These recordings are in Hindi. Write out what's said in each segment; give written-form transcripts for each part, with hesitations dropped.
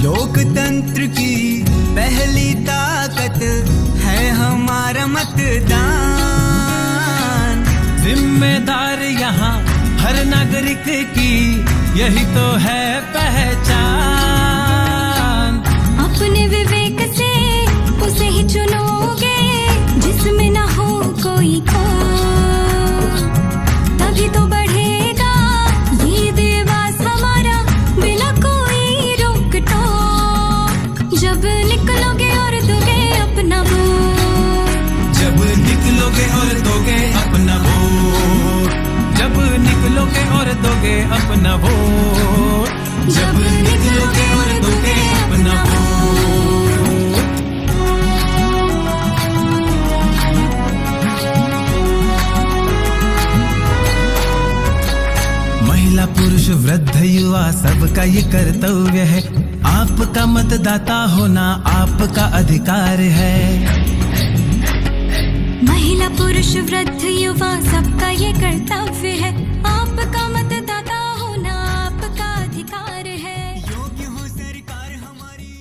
लोकतंत्र की पहली ताकत है हमारा मतदान। जिम्मेदार यहाँ हर नागरिक की यही तो है पहचान। अपने विवेक से उसे ही चुनोगे जिसमें ना हो कोई खोट, तभी तो बढ़ेगा ये देवास हमारा बिना कोई रोक टोक। जब निकलोगे और दोगे अपना वोट, जब निकलोगे और दोगे अपना वोट, जब निकलोगे और दोगे अपना वोट, जब निकलोगे और दोगे अपना वोट। महिला पुरुष वृद्ध युवा सबका ये कर्तव्य है, आपका मतदाता होना आपका अधिकार है। महिला पुरुष वृद्ध युवा सबका ये कर्तव्य है, आपका मतदाता होना आपका अधिकार है। योग्य हो सरकार हमारी।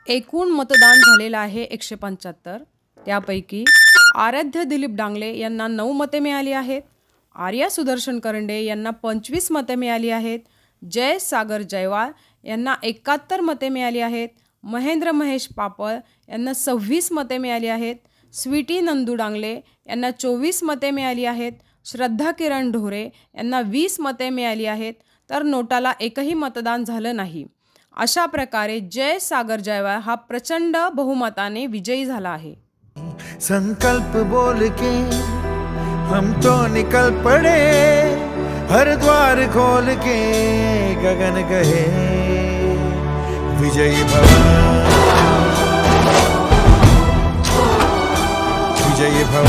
एकूण मतदान झालेलं आहे 175। त्यापैकी आराध्य दिलीप डांगले यांना 9 मते मिळाली आहेत, आर्या सुदर्शन करंडे यांना 25 मते मिळाली आहेत, जय सागर जयवाळ यांना 71 मते मिळाली आहेत, महेंद्र महेश पापळ यांना 26 मते मिळाली आहेत, स्वीटी नंदू डांगले यांना 24 मते मिळाली आहेत, श्रद्धा किरण ढोरे यांना 20 मते मिळाली आहेत, तर नोटाला एकही मतदान झालं नाही। अशा प्रकारे जय सागर जयवाळ हा प्रचंड बहुमताने विजयी झाला आहे। संकल्प बोल के हम तो निकल पड़े, हर द्वार खोल के गगन कहे विजयी भव, विजयी भव।